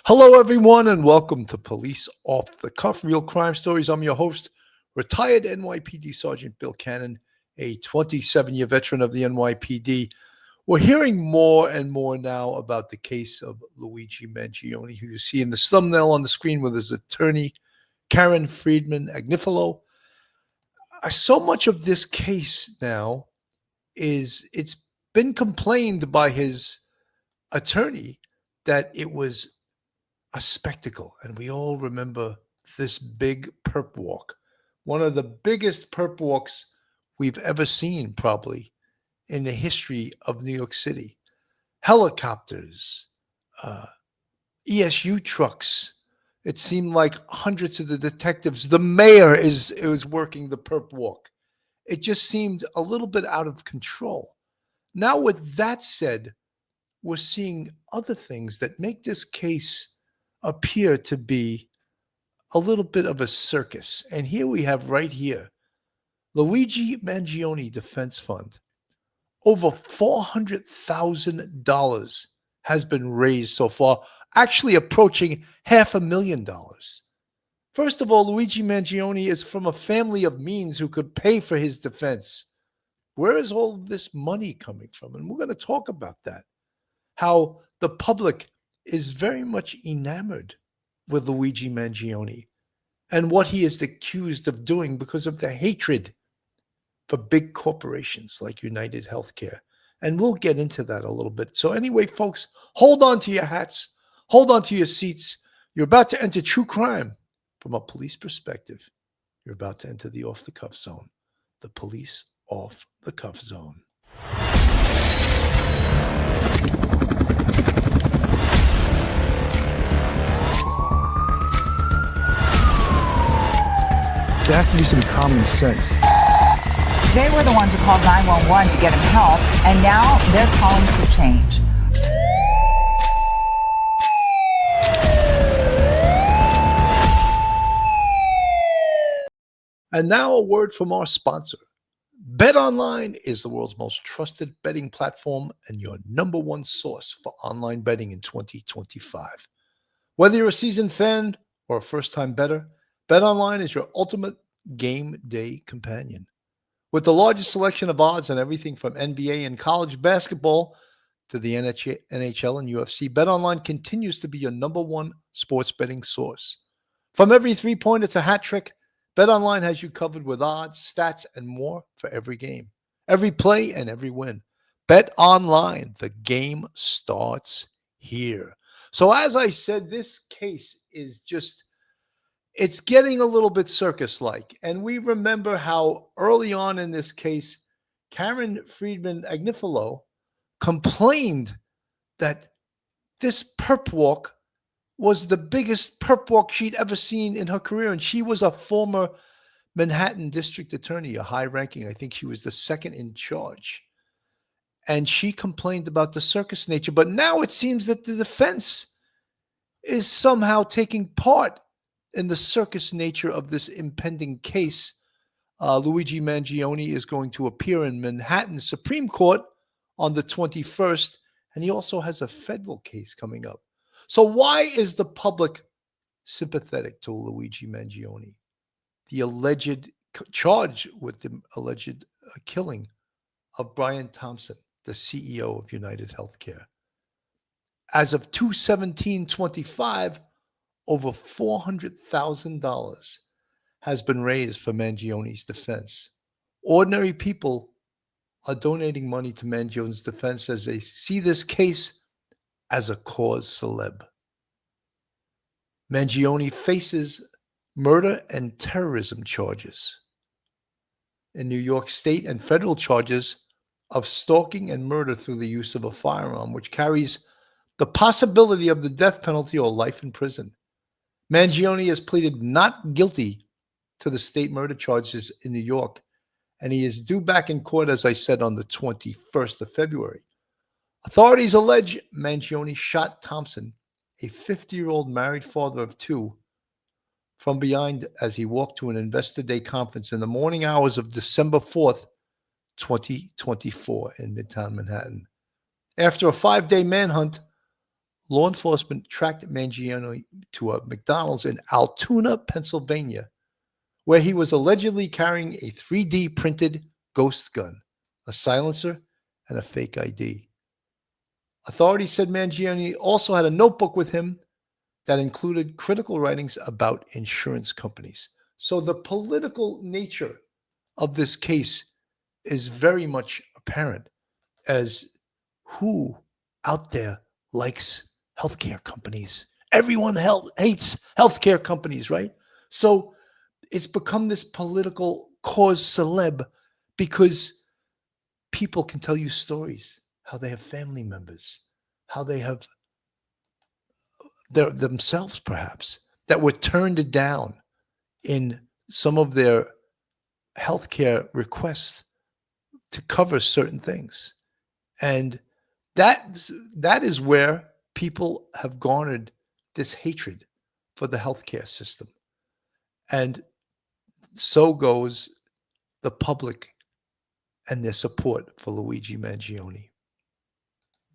Hello, everyone, and welcome to Police Off the Cuff Real Crime Stories. I'm your host, retired NYPD Sergeant Bill Cannon, a 27-year veteran of the NYPD. We're hearing more and more now about the case of Luigi Mangione, who you see in the thumbnail on the screen with his attorney, Karen Friedman Agnifilo. So much of this case now it's been complained by his attorney that it was a spectacle. And we all remember this big perp walk, one of the biggest perp walks we've ever seen, probably in the history of New York City. Helicopters, ESU trucks. It seemed like hundreds of the detectives. The mayor is working the perp walk. It just seemed a little bit out of control. Now, with that said, we're seeing other things that make this case appear to be a little bit of a circus. And here we have right here, Luigi Mangione Defense Fund. Over $400,000 has been raised so far, actually approaching $500,000. First of all, Luigi Mangione is from a family of means who could pay for his defense. Where is all this money coming from? And we're going to talk about that. How the public is very much enamored with Luigi Mangione and what he is accused of doing because of the hatred for big corporations like United Healthcare. And we'll get into that a little bit. So anyway, folks, hold on to your hats, hold on to your seats. You're about to enter true crime from a police perspective. You're about to enter the off-the-cuff zone, the police off-the-cuff zone. There has to be some common sense. They were the ones who called 911 to get him help, and now they're calling for change. And now a word from our sponsor. BetOnline is the world's most trusted betting platform and your number one source for online betting in 2025. Whether you're a seasoned fan or a first-time bettor, BetOnline is your ultimate game day companion. With the largest selection of odds on everything from NBA and college basketball to the NHL and UFC, BetOnline continues to be your number one sports betting source. From every three-pointer to hat trick, BetOnline has you covered with odds, stats, and more for every game, every play, and every win. BetOnline, the game starts here. So as I said, this case is just, it's getting a little bit circus-like. And we remember how early on in this case, Karen Friedman Agnifilo complained that this perp walk was the biggest perp walk she'd ever seen in her career. And she was a former Manhattan district attorney, a high ranking. I think she was the second in charge. And she complained about the circus nature. But now it seems that the defense is somehow taking part in the circus nature of this impending case. Luigi Mangione is going to appear in Manhattan Supreme Court on the 21st. And he also has a federal case coming up. So why is the public sympathetic to Luigi Mangione? The alleged charge with the alleged killing of Brian Thompson, the CEO of United Healthcare. As of 2/17/25, over $400,000 has been raised for Mangione's defense. Ordinary people are donating money to Mangione's defense as they see this case as a cause celeb. Mangione faces murder and terrorism charges in New York state and federal charges of stalking and murder through the use of a firearm, which carries the possibility of the death penalty or life in prison. Mangione has pleaded not guilty to the state murder charges in New York, and he is due back in court, as I said, on the 21st of February. Authorities allege Mangione shot Thompson, a 50-year-old married father of two, from behind as he walked to an Investor Day conference in the morning hours of December 4th, 2024 in Midtown Manhattan. After a 5-day manhunt, law enforcement tracked Mangione to a McDonald's in Altoona, Pennsylvania, where he was allegedly carrying a 3D printed ghost gun, a silencer, and a fake ID. Authorities said Mangione also had a notebook with him that included critical writings about insurance companies. So the political nature of this case is very much apparent as who out there likes healthcare companies. Everyone hates healthcare companies, right? So it's become this political cause celeb because people can tell you stories, how they have family members, how they have themselves perhaps that were turned down in some of their healthcare requests to cover certain things. And that is where people have garnered this hatred for the healthcare system. And so goes the public and their support for Luigi Mangione.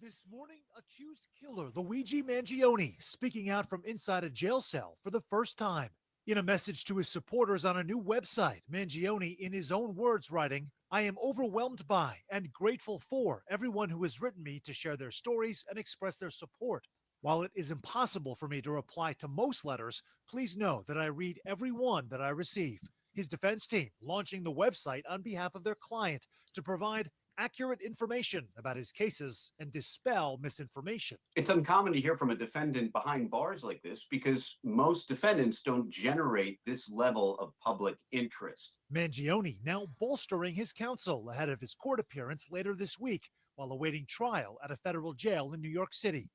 This morning, accused killer Luigi Mangione speaking out from inside a jail cell for the first time. In a message to his supporters on a new website, Mangione, in his own words, writing, "I am overwhelmed by and grateful for everyone who has written me to share their stories and express their support. While it is impossible for me to reply to most letters, please know that I read every one that I receive." His defense team launching the website on behalf of their client to provide accurate information about his cases and dispel misinformation. It's uncommon to hear from a defendant behind bars like this because most defendants don't generate this level of public interest. Mangione now bolstering his counsel ahead of his court appearance later this week while awaiting trial at a federal jail in New York City.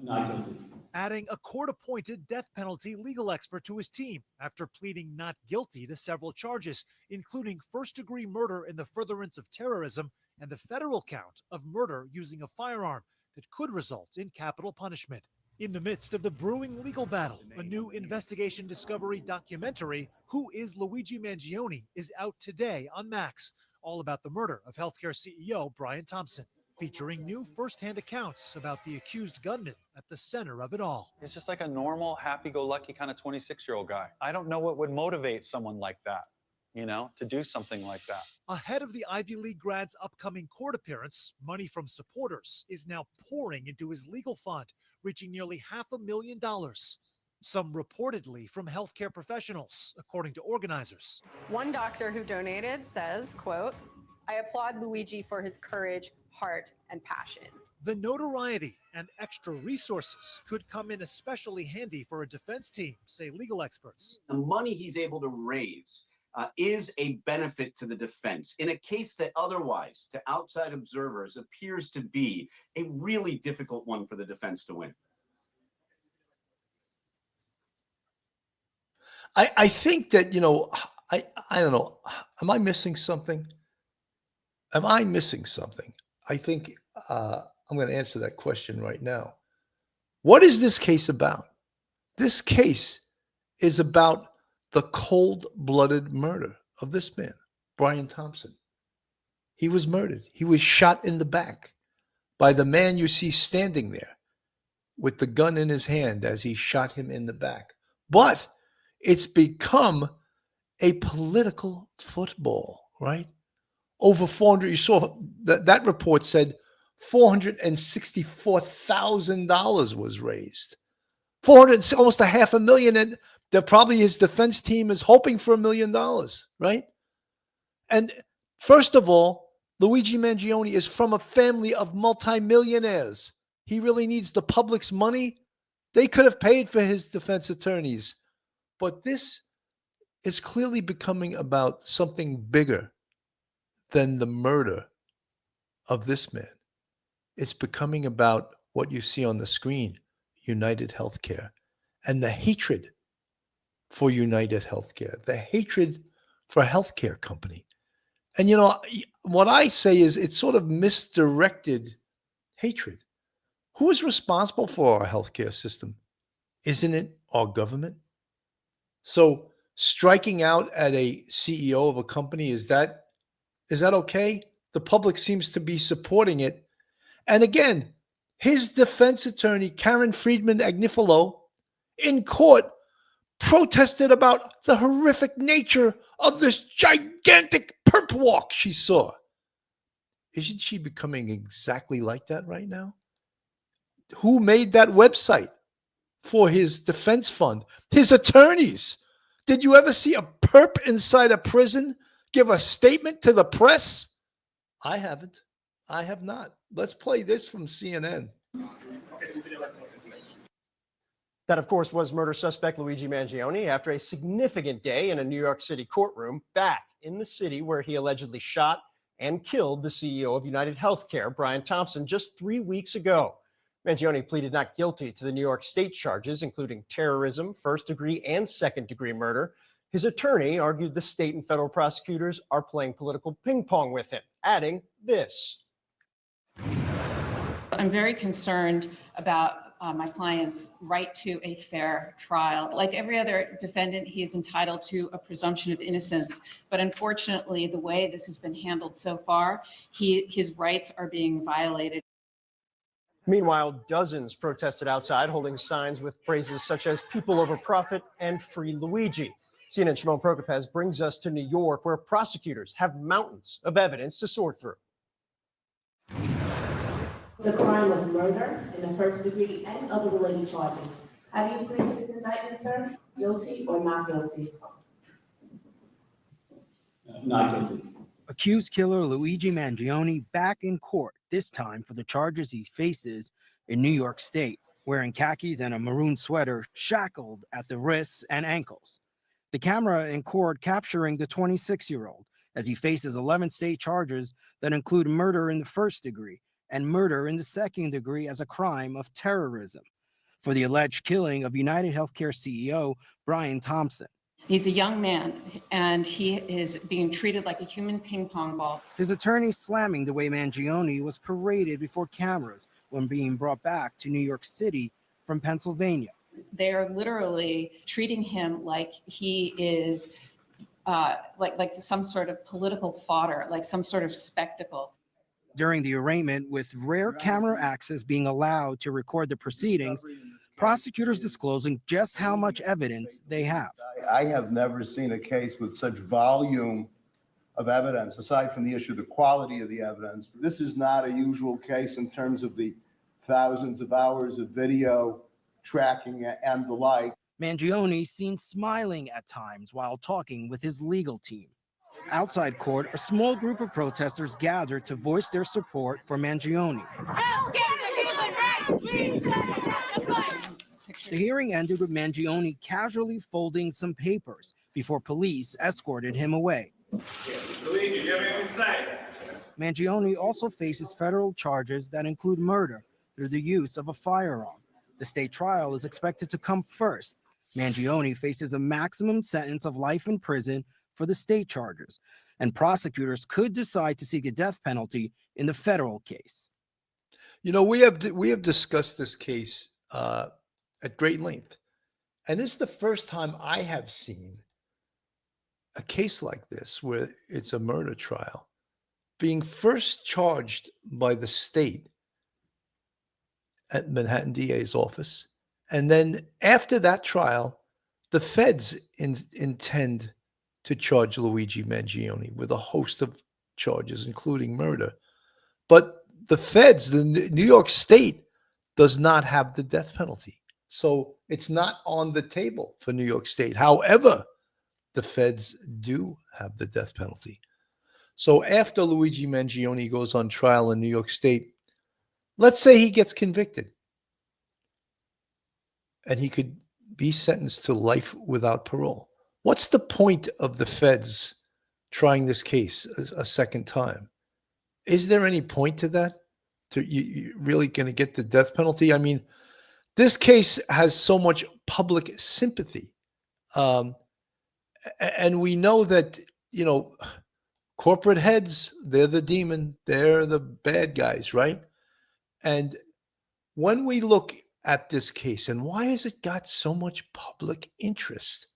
Not guilty. Adding a court-appointed death penalty legal expert to his team after pleading not guilty to several charges, including first-degree murder in the furtherance of terrorism and the federal count of murder using a firearm that could result in capital punishment. In the midst of the brewing legal battle, a new investigation discovery documentary, Who is Luigi Mangione, is out today on Max, all about the murder of healthcare CEO Brian Thompson, featuring new first-hand accounts about the accused gunman at the center of it all. He's just like a normal, happy-go-lucky kind of 26-year-old guy. I don't know what would motivate someone like that, to do something like that. Ahead of the Ivy League grad's upcoming court appearance, money from supporters is now pouring into his legal fund, reaching nearly $500,000. Some reportedly from healthcare professionals, according to organizers. One doctor who donated says, quote, "I applaud Luigi for his courage, heart, and passion." The notoriety and extra resources could come in especially handy for a defense team, say legal experts. The money he's able to raise is a benefit to the defense in a case that otherwise, to outside observers, appears to be a really difficult one for the defense to win. I think that, I don't know. Am I missing something? I think I'm going to answer that question right now. What is this case about? This case is about the cold-blooded murder of this man, Brian Thompson. He was murdered. He was shot in the back by the man you see standing there with the gun in his hand as he shot him in the back. But it's become a political football, right? Over 400, you saw that report said $464,000 was raised. 400, almost $500,000, and that probably his defense team is hoping for $1 million, right? And first of all, Luigi Mangione is from a family of multimillionaires. He really needs the public's money. They could have paid for his defense attorneys. But this is clearly becoming about something bigger than the murder of this man. It's becoming about what you see on the screen, United Healthcare, and the hatred for United Healthcare, the hatred for a healthcare company. And, what I say is it's sort of misdirected hatred. Who is responsible for our healthcare system? Isn't it our government? So striking out at a CEO of a company, is that okay? The public seems to be supporting it. And again, his defense attorney, Karen Friedman Agnifilo, in court protested about the horrific nature of this gigantic perp walk she saw. Isn't she becoming exactly like that right now? Who made that website for his defense fund? His attorneys. Did you ever see a perp inside a prison give a statement to the press? I haven't. I have not. Let's play this from CNN. That, of course, was murder suspect Luigi Mangione after a significant day in a New York City courtroom back in the city where he allegedly shot and killed the CEO of United Healthcare, Brian Thompson, just 3 weeks ago. Mangione pleaded not guilty to the New York State charges, including terrorism, first-degree and second-degree murder. His attorney argued the state and federal prosecutors are playing political ping pong with him, adding this. I'm very concerned about my client's right to a fair trial. Like every other defendant, he is entitled to a presumption of innocence. But unfortunately, the way this has been handled so far, his rights are being violated. Meanwhile, dozens protested outside, holding signs with phrases such as "people over profit" and "free Luigi." CNN's Shimon Prokopez brings us to New York, where prosecutors have mountains of evidence to sort through. The crime of murder in the first degree and other related charges. How do you plead to this indictment, sir? Guilty or not guilty? Not guilty. Accused killer Luigi Mangione back in court, this time for the charges he faces in New York State, wearing khakis and a maroon sweater, shackled at the wrists and ankles. The camera in court capturing the 26-year-old as he faces 11 state charges that include murder in the first degree and murder in the second degree as a crime of terrorism for the alleged killing of United Healthcare CEO Brian Thompson. He's a young man, and he is being treated like a human ping pong ball. His attorney slamming the way Mangione was paraded before cameras when being brought back to New York City from Pennsylvania. They are literally treating him like he is like some sort of political fodder, like some sort of spectacle. During the arraignment, with rare camera access being allowed to record the proceedings, prosecutors disclosing just how much evidence they have. I have never seen a case with such volume of evidence, aside from the issue of the quality of the evidence. This is not a usual case in terms of the thousands of hours of video tracking and the like. Mangione seen smiling at times while talking with his legal team. Outside court, a small group of protesters gathered to voice their support for Mangione. The hearing ended with Mangione casually folding some papers before police escorted him away. Mangione also faces federal charges that include murder through the use of a firearm. The state trial is expected to come first. Mangione faces a maximum sentence of life in prison for the state charges, and prosecutors could decide to seek a death penalty in the federal case. You know, we have discussed this case at great length, and this is the first time I have seen a case like this where it's a murder trial being first charged by the state at Manhattan DA's office, and then after that trial, the feds intend to charge Luigi Mangione with a host of charges, including murder. But the feds, the New York State, does not have the death penalty. So it's not on the table for New York State. However, the feds do have the death penalty. So after Luigi Mangione goes on trial in New York State, let's say he gets convicted and he could be sentenced to life without parole. What's the point of the feds trying this case a second time? Is there any point to that? You really going to get the death penalty? I mean, this case has so much public sympathy. And we know that, you know, corporate heads, they're the demon. They're the bad guys, right? And when we look at this case, and why has it got so much public interest?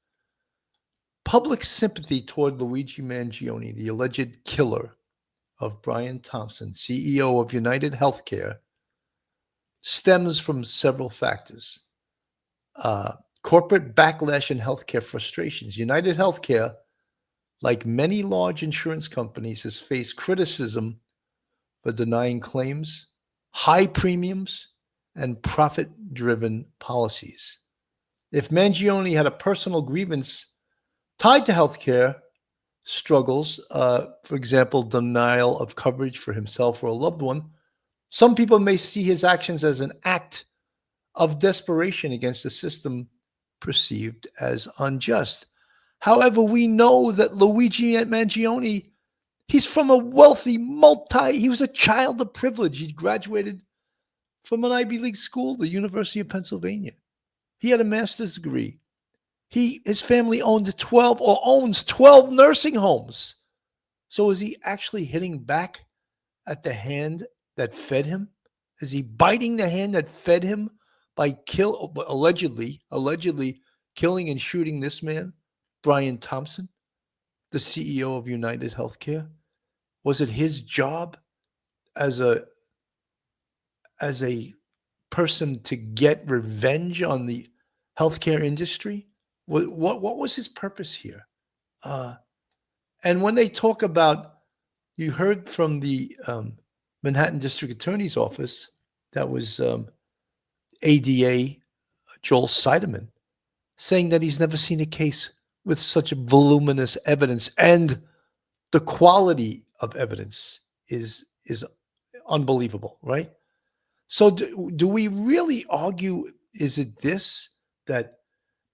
Public sympathy toward Luigi Mangione, the alleged killer of Brian Thompson, CEO of United Healthcare, stems from several factors. Corporate backlash and healthcare frustrations. United Healthcare, like many large insurance companies, has faced criticism for denying claims, high premiums, and profit-driven policies. If Mangione had a personal grievance tied to healthcare struggles, for example, denial of coverage for himself or a loved one, some people may see his actions as an act of desperation against a system perceived as unjust. However, we know that Luigi Mangione, he's from a wealthy he was a child of privilege. He graduated from an Ivy League school, the University of Pennsylvania. He had a master's degree. His family owns 12 nursing homes. So is he actually hitting back at the hand that fed him? Is he biting the hand that fed him by allegedly killing and shooting this man, Brian Thompson, the CEO of United Healthcare? Was it his job as a person to get revenge on the healthcare industry? What was his purpose here? And when they talk about, you heard from the Manhattan District Attorney's Office, that was ADA Joel Seidemann, saying that he's never seen a case with such voluminous evidence, and the quality of evidence is unbelievable, right? So do we really argue, is it this, that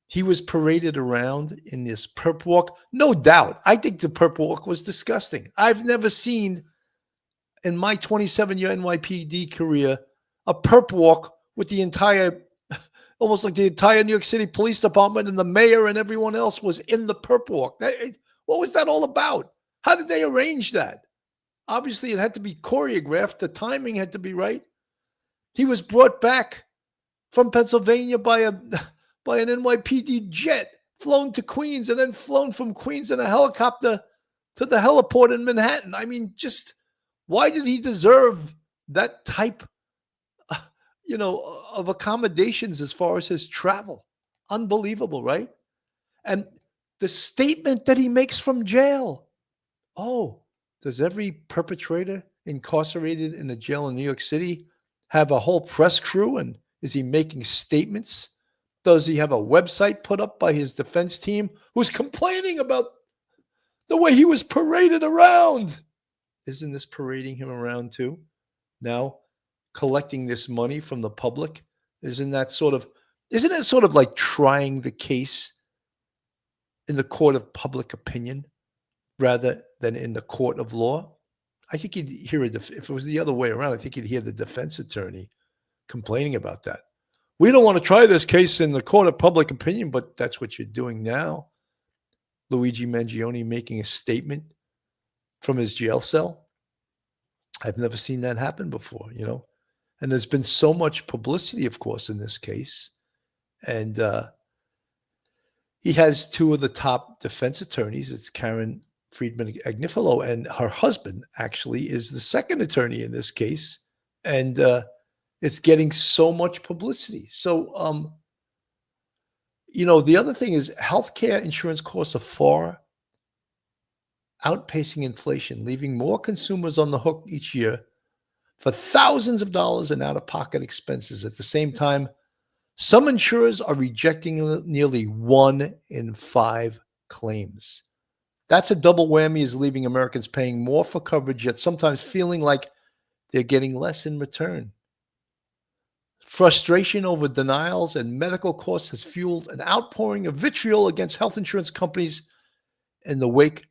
he was paraded around in this perp walk? No doubt. I think the perp walk was disgusting. I've never seen in my 27-year NYPD career a perp walk with the entire, almost like the entire New York City Police Department and the mayor and everyone else was in the perp walk. What was that all about? How did they arrange that? Obviously, it had to be choreographed. The timing had to be right. He was brought back from Pennsylvania by an NYPD jet, flown to Queens, and then flown from Queens in a helicopter to the heliport in Manhattan. I mean, just why did he deserve that type, of accommodations as far as his travel? Unbelievable, right? And the statement that he makes from jail. Oh, does every perpetrator incarcerated in a jail in New York City have a whole press crew? And is he making statements? Does he have a website put up by his defense team who's complaining about the way he was paraded around? Isn't this parading him around too? Now, collecting this money from the public? Isn't it sort of like trying the case in the court of public opinion rather than in the court of law? I think you'd hear if it was the other way around, I think you'd hear the defense attorney complaining about that. We don't want to try this case in the court of public opinion, but that's what you're doing now. Luigi Mangione making a statement from his jail cell. I've never seen that happen before, And there's been so much publicity, of course, in this case. And he has two of the top defense attorneys. It's Karen Friedman Agnifilo, and her husband actually is the second attorney in this case. And it's getting so much publicity. So, the other thing is healthcare insurance costs are far outpacing inflation, leaving more consumers on the hook each year for thousands of dollars in out-of-pocket expenses. At the same time, some insurers are rejecting nearly 1 in 5 claims. That's a double whammy, is leaving Americans paying more for coverage, yet sometimes feeling like they're getting less in return. Frustration over denials and medical costs has fueled an outpouring of vitriol against health insurance companies in the wake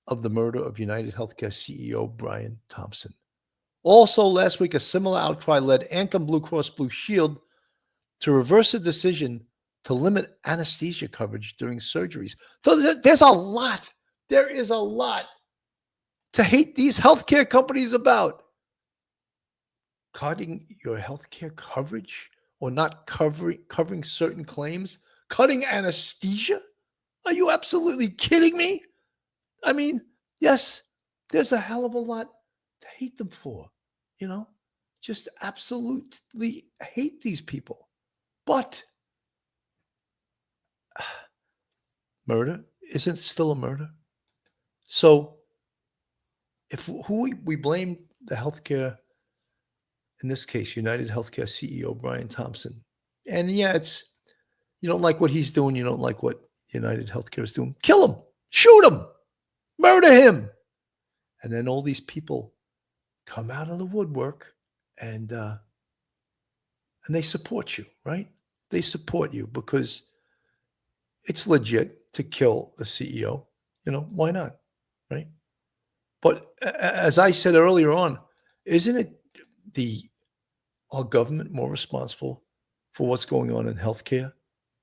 of the murder of United Healthcare CEO Brian Thompson. Also, last week, a similar outcry led Anthem Blue Cross Blue Shield to reverse a decision to limit anesthesia coverage during surgeries. So there is a lot to hate these healthcare companies about. Cutting your healthcare coverage or not covering certain claims, cutting anesthesia? Are you absolutely kidding me? I mean, yes, there's a hell of a lot to hate them for, just absolutely hate these people. But murder isn't still a murder. So if we blame the healthcare, in this case, United Healthcare CEO Brian Thompson, and yeah, it's you don't like what he's doing, you don't like what United Healthcare is doing, kill him, shoot him, murder him, and then all these people come out of the woodwork and they support you, right? They support you because it's legit to kill the CEO. Why not, right? But as I said earlier on, isn't it our government more responsible for what's going on in healthcare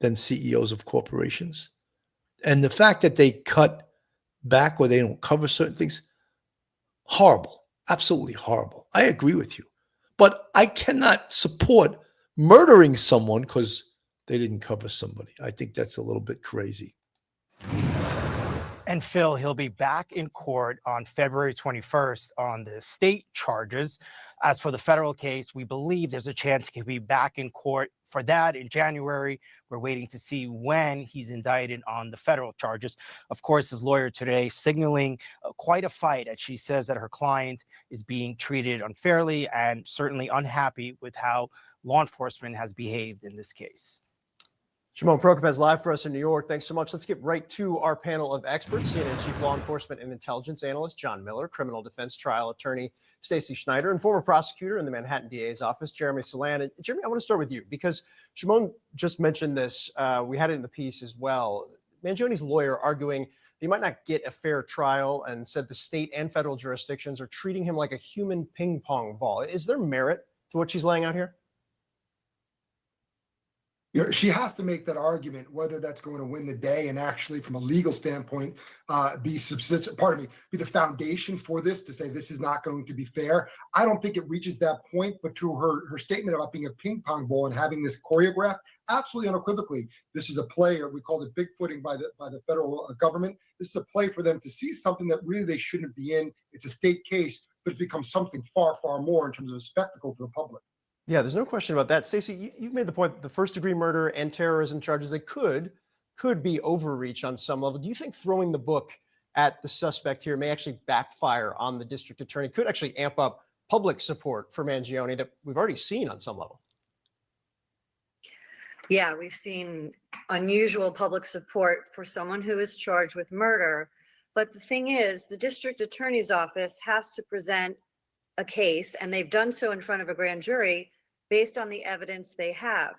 than CEOs of corporations? And the fact that they cut back or they don't cover certain things, horrible, absolutely horrible. I agree with you. But I cannot support murdering someone because they didn't cover somebody. I think that's a little bit crazy. And Phil, he'll be back in court on February 21st on the state charges. As for the federal case, we believe there's a chance he could be back in court for that in January. We're waiting to see when he's indicted on the federal charges. Of course, his lawyer today signaling quite a fight as she says that her client is being treated unfairly and certainly unhappy with how law enforcement has behaved in this case. Shimon Prokop is live for us in New York. Thanks so much. Let's get right to our panel of experts. CNN Chief Law Enforcement and Intelligence Analyst John Miller, Criminal Defense Trial Attorney Stacey Schneider, and former prosecutor in the Manhattan DA's office, Jeremy Salan. And Jeremy, I want to start with you because Shimon just mentioned this. We had it in the piece as well. Mangione's lawyer arguing he might not get a fair trial and said the state and federal jurisdictions are treating him like a human ping pong ball. Is there merit to what she's laying out here? She has to make that argument, whether that's going to win the day and actually, from a legal standpoint, be the foundation for this to say this is not going to be fair. I don't think it reaches that point, but to her statement about being a ping pong ball and having this choreographed, absolutely unequivocally, this is a play, or we call it bigfooting by the federal government. This is a play for them to see something that really they shouldn't be in. It's a state case, but it's become something far, far more in terms of a spectacle to the public. Yeah, there's no question about that. Stacey, you've made the point that the first-degree murder and terrorism charges, they could be overreach on some level. Do you think throwing the book at the suspect here may actually backfire on the district attorney, could actually amp up public support for Mangione that we've already seen on some level? Yeah, we've seen unusual public support for someone who is charged with murder. But the thing is, the district attorney's office has to present a case, and they've done so in front of a grand jury based on the evidence they have.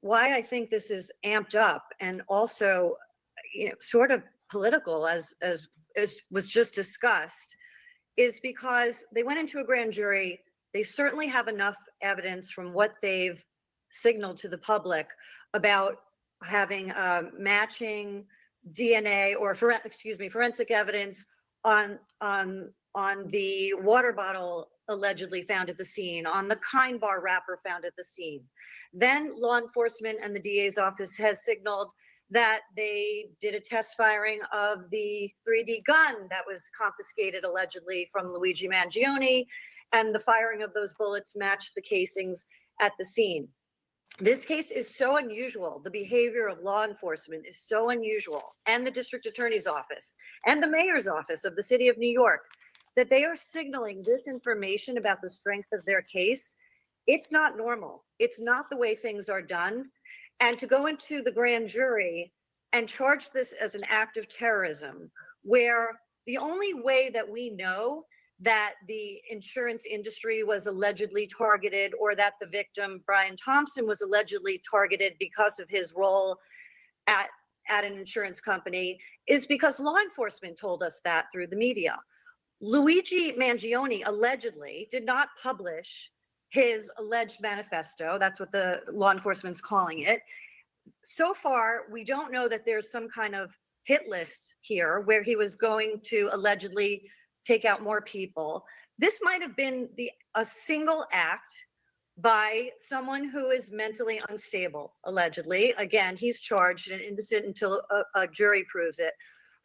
Why I think this is amped up and also, sort of political, as was just discussed, is because they went into a grand jury. They certainly have enough evidence from what they've signaled to the public about having matching DNA or forensic evidence on the water bottle allegedly found at the scene, on the Kind Bar wrapper found at the scene. Then law enforcement and the DA's office has signaled that they did a test firing of the 3D gun that was confiscated allegedly from Luigi Mangione, and the firing of those bullets matched the casings at the scene. This case is so unusual. The behavior of law enforcement is so unusual, and the district attorney's office and the mayor's office of the city of New York, that they are signaling this information about the strength of their case. It's not normal. It's not the way things are done. And to go into the grand jury and charge this as an act of terrorism, where the only way that we know that the insurance industry was allegedly targeted, or that the victim, Brian Thompson, was allegedly targeted because of his role at an insurance company, is because law enforcement told us that through the media. Luigi Mangione allegedly did not publish his alleged manifesto. That's what the law enforcement's calling it. So far, we don't know that there's some kind of hit list here where he was going to allegedly take out more people. This might have been a single act by someone who is mentally unstable, allegedly. Again, he's charged and innocent until a jury proves it.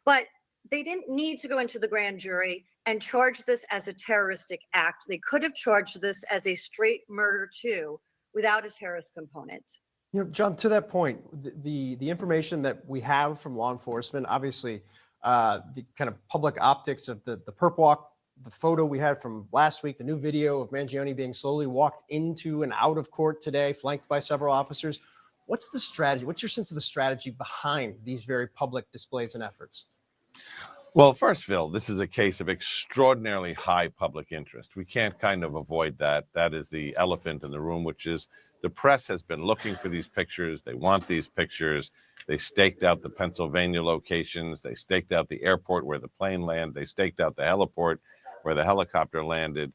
But they didn't need to go into the grand jury and charge this as a terroristic act. They could have charged this as a straight murder too, without a terrorist component. You know, John, to that point, the information that we have from law enforcement, obviously, the kind of public optics of the perp walk, the photo we had from last week, the new video of Mangione being slowly walked into and out of court today, flanked by several officers. What's the strategy? What's your sense of the strategy behind these very public displays and efforts? Well, first, Phil, this is a case of extraordinarily high public interest. We can't kind of avoid that. That is the elephant in the room, which is the press has been looking for these pictures. They want these pictures. They staked out the Pennsylvania locations. They staked out the airport where the plane landed. They staked out the heliport where the helicopter landed.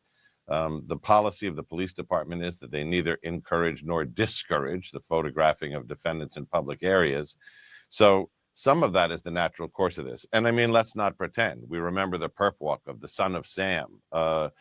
The policy of the police department is that they neither encourage nor discourage the photographing of defendants in public areas. So some of that is the natural course of this. And I mean, let's not pretend. We remember the perp walk of the son of Sam, of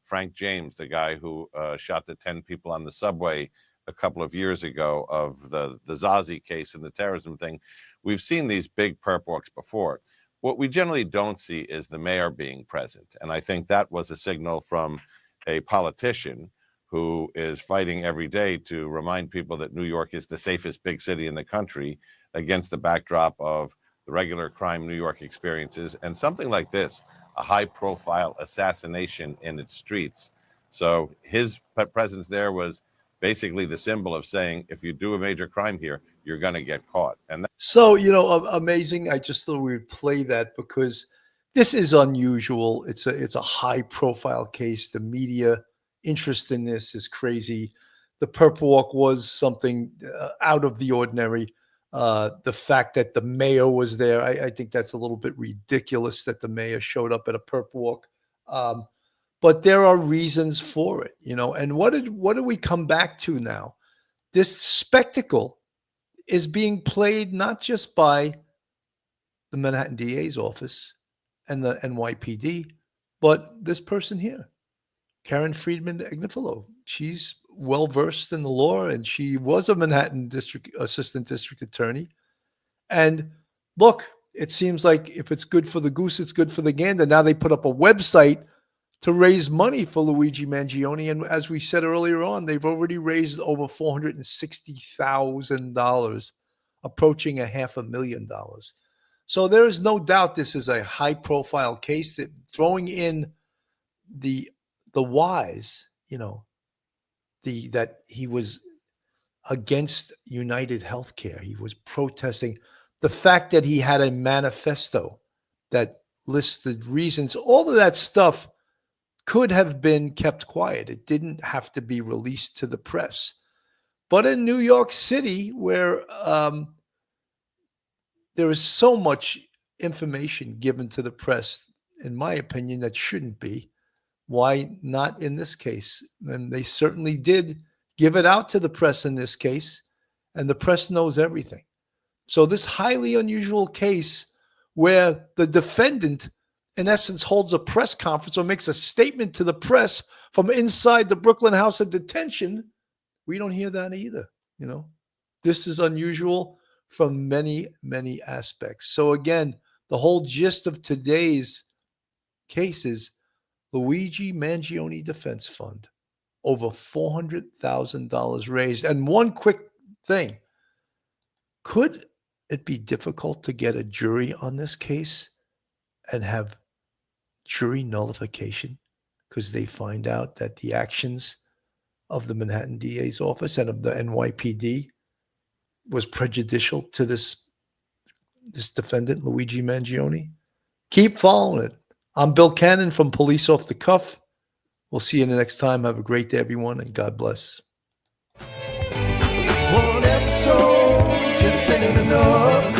Frank James, the guy who shot the 10 people on the subway a couple of years ago, of the Zazi case and the terrorism thing. We've seen these big perp walks before. What we generally don't see is the mayor being present. And I think that was a signal from a politician who is fighting every day to remind people that New York is the safest big city in the country against the backdrop of the regular crime New York experiences and something like this, a high-profile assassination in its streets. So his presence there was basically the symbol of saying, if you do a major crime here, you're going to get caught. And so, you know, amazing. I just thought we would play that because this is unusual. It's a high-profile case. The media interest in this is crazy. The perp walk was something out of the ordinary. The fact that the mayor was there, I think that's a little bit ridiculous that the mayor showed up at a perp walk. But there are reasons for it, you know. And what did we come back to now? This spectacle is being played not just by the Manhattan DA's office and the NYPD, but this person here, Karen Friedman Agnifilo. She's well versed in the law, and she was a Manhattan assistant district attorney. And look, it seems like if it's good for the goose, it's good for the gander. Now they put up a website to raise money for Luigi Mangione. And as we said earlier on, they've already raised over $460,000, approaching $500,000. So there is no doubt this is a high-profile case that throwing in the whys, you know, that he was against United Healthcare. He was protesting. The fact that he had a manifesto that lists the reasons, all of that stuff could have been kept quiet. It didn't have to be released to the press. But in New York City, where there is so much information given to the press, in my opinion, that shouldn't be, why not in this case? And they certainly did give it out to the press in this case, and the press knows everything. So this highly unusual case where the defendant, in essence, holds a press conference or makes a statement to the press from inside the Brooklyn House of Detention, we don't hear that either. You know, this is unusual from many, many aspects. So again, the whole gist of today's case is Luigi Mangione Defense Fund, over $400,000 raised. And one quick thing, could it be difficult to get a jury on this case and have jury nullification because they find out that the actions of the Manhattan DA's office and of the NYPD was prejudicial to this defendant, Luigi Mangione? Keep following it. I'm Bill Cannon from Police Off the Cuff. We'll see you the next time. Have a great day, everyone, and God bless. One episode just ain't enough.